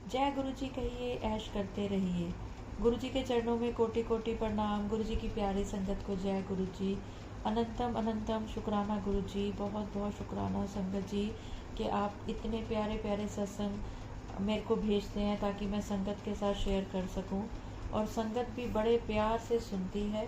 जय गुरु जी कहिए, ऐश करते रहिए। गुरु जी के चरणों में कोटि कोटि प्रणाम। गुरु जी की प्यारी संगत को जय गुरु जी। अनंतम अनंतम शुक्राना गुरु जी, बहुत बहुत शुक्राना संगत जी कि आप इतने प्यारे प्यारे सत्संग मेरे को भेजते हैं ताकि मैं संगत के साथ शेयर कर सकूं। और संगत भी बड़े प्यार से सुनती है।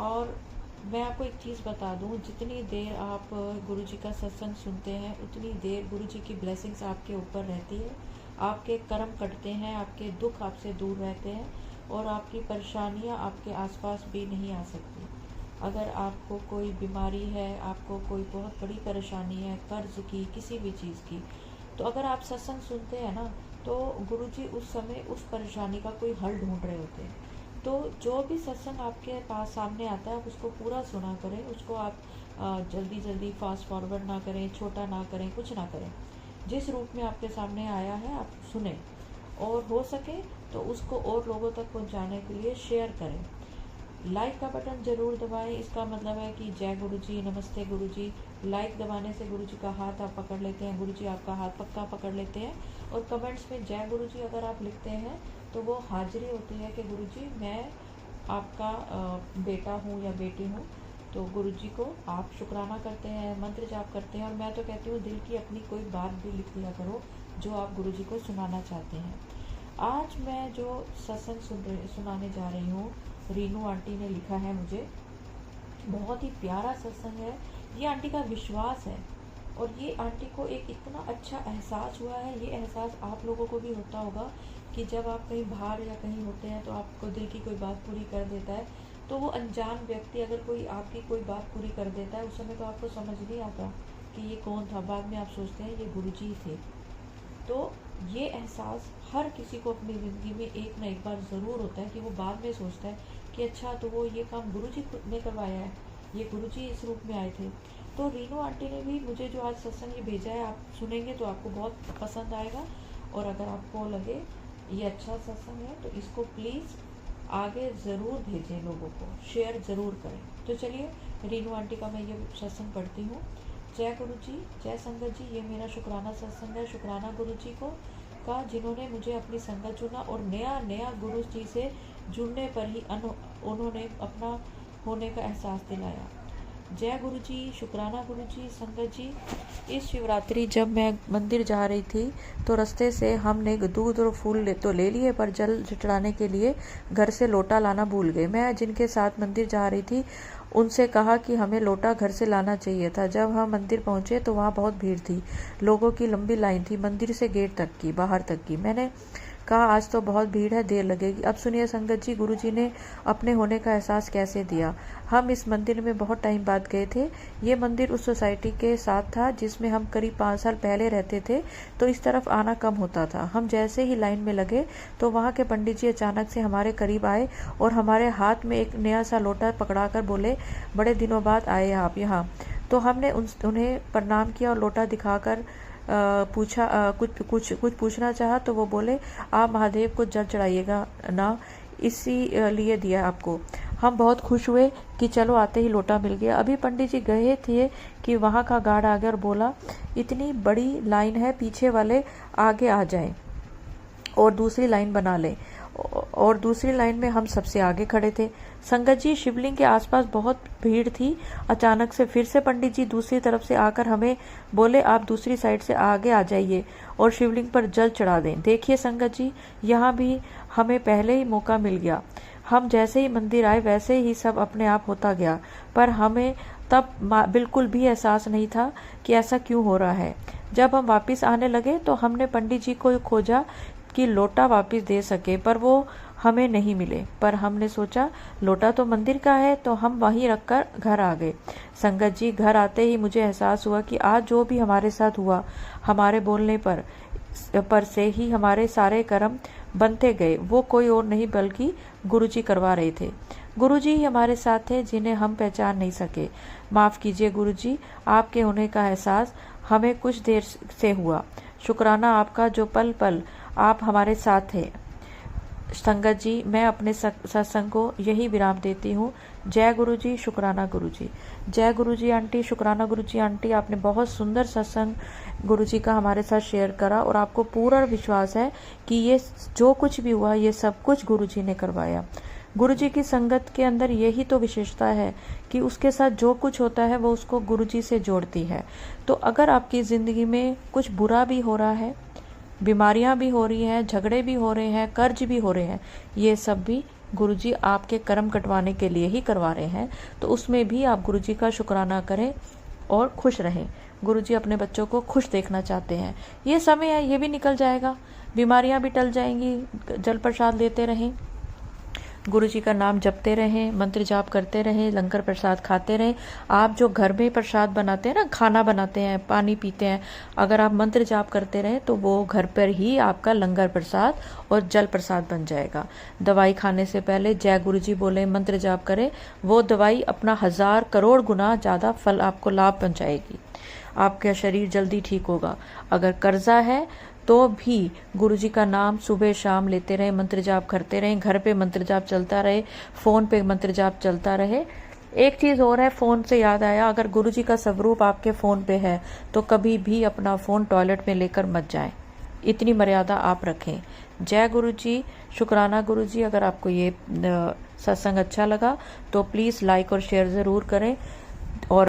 और मैं आपको एक चीज़ बता दूं, जितनी देर आप गुरु जी का सत्संग सुनते हैं उतनी देर गुरु जी की ब्लेसिंग्स आपके ऊपर रहती है। आपके कर्म कटते हैं, आपके दुख आपसे दूर रहते हैं और आपकी परेशानियां आपके आसपास भी नहीं आ सकती। अगर आपको कोई बीमारी है, आपको कोई बहुत बड़ी परेशानी है, कर्ज की, किसी भी चीज़ की, तो अगर आप सत्संग सुनते हैं ना, तो गुरुजी उस समय उस परेशानी का कोई हल ढूंढ रहे होते हैं। तो जो भी सत्संग आपके पास सामने आता है आप उसको पूरा सुना करें। उसको आप जल्दी जल्दी फास्ट फॉरवर्ड ना करें, छोटा ना करें, कुछ ना करें। जिस रूप में आपके सामने आया है आप सुने, और हो सके तो उसको और लोगों तक पहुंचाने के लिए शेयर करें। लाइक का बटन जरूर दबाएं। इसका मतलब है कि जय गुरु जी, नमस्ते गुरु जी। लाइक दबाने से गुरु जी का हाथ आप पकड़ लेते हैं, गुरु जी आपका हाथ पक्का पकड़ लेते हैं। और कमेंट्स में जय गुरु जी अगर आप लिखते हैं तो वो हाजिरी होती है कि गुरु जी मैं आपका बेटा हूँ या बेटी हूँ। तो गुरु जी को आप शुक्राना करते हैं, मंत्र जाप करते हैं। और मैं तो कहती हूँ दिल की अपनी कोई बात भी लिख दिया करो जो आप गुरु जी को सुनाना चाहते हैं। आज मैं जो सत्संग सुनाने जा रही हूँ, रीनू आंटी ने लिखा है मुझे। बहुत ही प्यारा सत्संग है। ये आंटी का विश्वास है और ये आंटी को एक इतना अच्छा एहसास हुआ है। ये एहसास आप लोगों को भी होता होगा कि जब आप कहीं बाहर या कहीं होते हैं तो आपको दिल की कोई बात पूरी कर देता है, तो वो अनजान व्यक्ति अगर कोई आपकी कोई बात पूरी कर देता है, उस समय तो आपको समझ नहीं आता कि ये कौन था। बाद में आप सोचते हैं ये गुरुजी ही थे। तो ये एहसास हर किसी को अपनी ज़िंदगी में एक ना एक बार ज़रूर होता है कि वो बाद में सोचता है कि अच्छा तो वो ये काम गुरुजी ने करवाया है, ये गुरुजी इस रूप में आए थे। तो रीनू आंटी ने भी मुझे जो आज सत्संग ये भेजा है, आप सुनेंगे तो आपको बहुत पसंद आएगा। और अगर आपको लगे ये अच्छा सत्संग है तो इसको प्लीज़ आगे ज़रूर भेजें, लोगों को शेयर ज़रूर करें। तो चलिए रीनू आंटी का मैं ये सत्संग पढ़ती हूँ। जय गुरु जी, जय संगत जी। ये मेरा शुक्राना सत्संग है। शुक्राना गुरु जी को का जिन्होंने मुझे अपनी संगत चुना और नया नया गुरु जी से जुड़ने पर ही उन्होंने अपना होने का एहसास दिलाया। जय गुरु जी, शुक्राना गुरु जी, संगत जी। इस शिवरात्रि जब मैं मंदिर जा रही थी तो रास्ते से हमने दूध और फूल तो ले लिए, पर जल चढ़ाने के लिए घर से लोटा लाना भूल गए। मैं जिनके साथ मंदिर जा रही थी उनसे कहा कि हमें लोटा घर से लाना चाहिए था। जब हम मंदिर पहुंचे तो वहाँ बहुत भीड़ थी, लोगों की लंबी लाइन थी मंदिर से गेट तक की, बाहर तक की। मैंने कहा आज तो बहुत भीड़ है, देर लगेगी। अब सुनिए संगत जी, गुरुजी ने अपने होने का एहसास कैसे दिया। हम इस मंदिर में बहुत टाइम बाद गए थे। ये मंदिर उस सोसाइटी के साथ था जिसमें हम करीब 5 साल पहले रहते थे, तो इस तरफ आना कम होता था। हम जैसे ही लाइन में लगे तो वहाँ के पंडित जी अचानक से हमारे करीब आए और हमारे हाथ में एक नया सा लोटा पकड़ाकर बोले, बड़े दिनों बाद आए आप यहाँ। तो हमने उन्हें प्रणाम किया और लोटा दिखाकर पूछा, कुछ पूछना चाहा तो वो बोले, आप महादेव को जल चढ़ाइएगा ना, इसी लिए दिया आपको। हम बहुत खुश हुए कि चलो आते ही लोटा मिल गया। अभी पंडित जी गए थे कि वहाँ का गार्ड आ गया और बोला, इतनी बड़ी लाइन है, पीछे वाले आगे आ जाएं और दूसरी लाइन बना लें। और दूसरी लाइन में हम सबसे आगे खड़े थे। संगत जी, शिवलिंग के आसपास बहुत भीड़ थी। अचानक से फिर से पंडित जी दूसरी तरफ से आकर हमें बोले, आप दूसरी साइड से आगे आ जाइए और शिवलिंग पर जल चढ़ा दें। देखिए संगत जी, यहाँ भी हमें पहले ही मौका मिल गया। हम जैसे ही मंदिर आए वैसे ही सब अपने आप होता गया, पर हमें तब बिल्कुल भी एहसास नहीं था कि ऐसा क्यों हो रहा है। जब हम वापस आने लगे तो हमने पंडित जी को खोजा कि लोटा वापस दे सके, पर वो हमें नहीं मिले। पर हमने सोचा लोटा तो मंदिर का है, तो हम वहीं रखकर घर आ गए। संगत जी, घर आते ही मुझे एहसास हुआ कि आज जो भी हमारे साथ हुआ, हमारे बोलने पर से ही हमारे सारे कर्म बनते गए। वो कोई और नहीं बल्कि गुरुजी करवा रहे थे। गुरुजी ही हमारे साथ थे जिन्हें हम पहचान नहीं सके। माफ़ कीजिए गुरुजी, आपके होने का एहसास हमें कुछ देर से हुआ। शुक्राना आपका जो पल पल आप हमारे साथ थे। संगत जी, मैं अपने सत्संग को यही विराम देती हूँ। जय गुरु जी, शुक्राना गुरु जी। जय गुरु जी आंटी, शुक्राना गुरु जी आंटी। आपने बहुत सुंदर सत्संग गुरु जी का हमारे साथ शेयर करा और आपको पूरा विश्वास है कि ये जो कुछ भी हुआ ये सब कुछ गुरु जी ने करवाया। गुरु जी की संगत के अंदर यही तो विशेषता है कि उसके साथ जो कुछ होता है वो उसको गुरु जी से जोड़ती है। तो अगर आपकी ज़िंदगी में कुछ बुरा भी हो रहा है, बीमारियां भी हो रही हैं, झगड़े भी हो रहे हैं, कर्ज भी हो रहे हैं, ये सब भी गुरुजी आपके कर्म कटवाने के लिए ही करवा रहे हैं। तो उसमें भी आप गुरुजी का शुक्राना करें और खुश रहें। गुरुजी अपने बच्चों को खुश देखना चाहते हैं। ये समय है, ये भी निकल जाएगा, बीमारियां भी टल जाएंगी। जल प्रसाद लेते रहें, गुरु जी का नाम जपते रहें, मंत्र जाप करते रहें, लंगर प्रसाद खाते रहें। आप जो घर में प्रसाद बनाते हैं ना, खाना बनाते हैं, पानी पीते हैं, अगर आप मंत्र जाप करते रहें तो वो घर पर ही आपका लंगर प्रसाद और जल प्रसाद बन जाएगा। दवाई खाने से पहले जय गुरु जी बोले, मंत्र जाप करें, वो दवाई अपना 1000 करोड़ गुना ज़्यादा फल आपको लाभ पहुँचाएगी। आपका शरीर जल्दी ठीक होगा। अगर कर्जा है तो भी गुरु जी का नाम सुबह शाम लेते रहे, मंत्र जाप करते रहें, घर पे मंत्र जाप चलता रहे, फ़ोन पे मंत्र जाप चलता रहे। एक चीज़ और है, फ़ोन से याद आया, अगर गुरु जी का स्वरूप आपके फ़ोन पे है तो कभी भी अपना फ़ोन टॉयलेट में लेकर मत जाएं। इतनी मर्यादा आप रखें। जय गुरु जी, शुक्राना गुरु जी। अगर आपको ये सत्संग अच्छा लगा तो प्लीज़ लाइक और शेयर ज़रूर करें और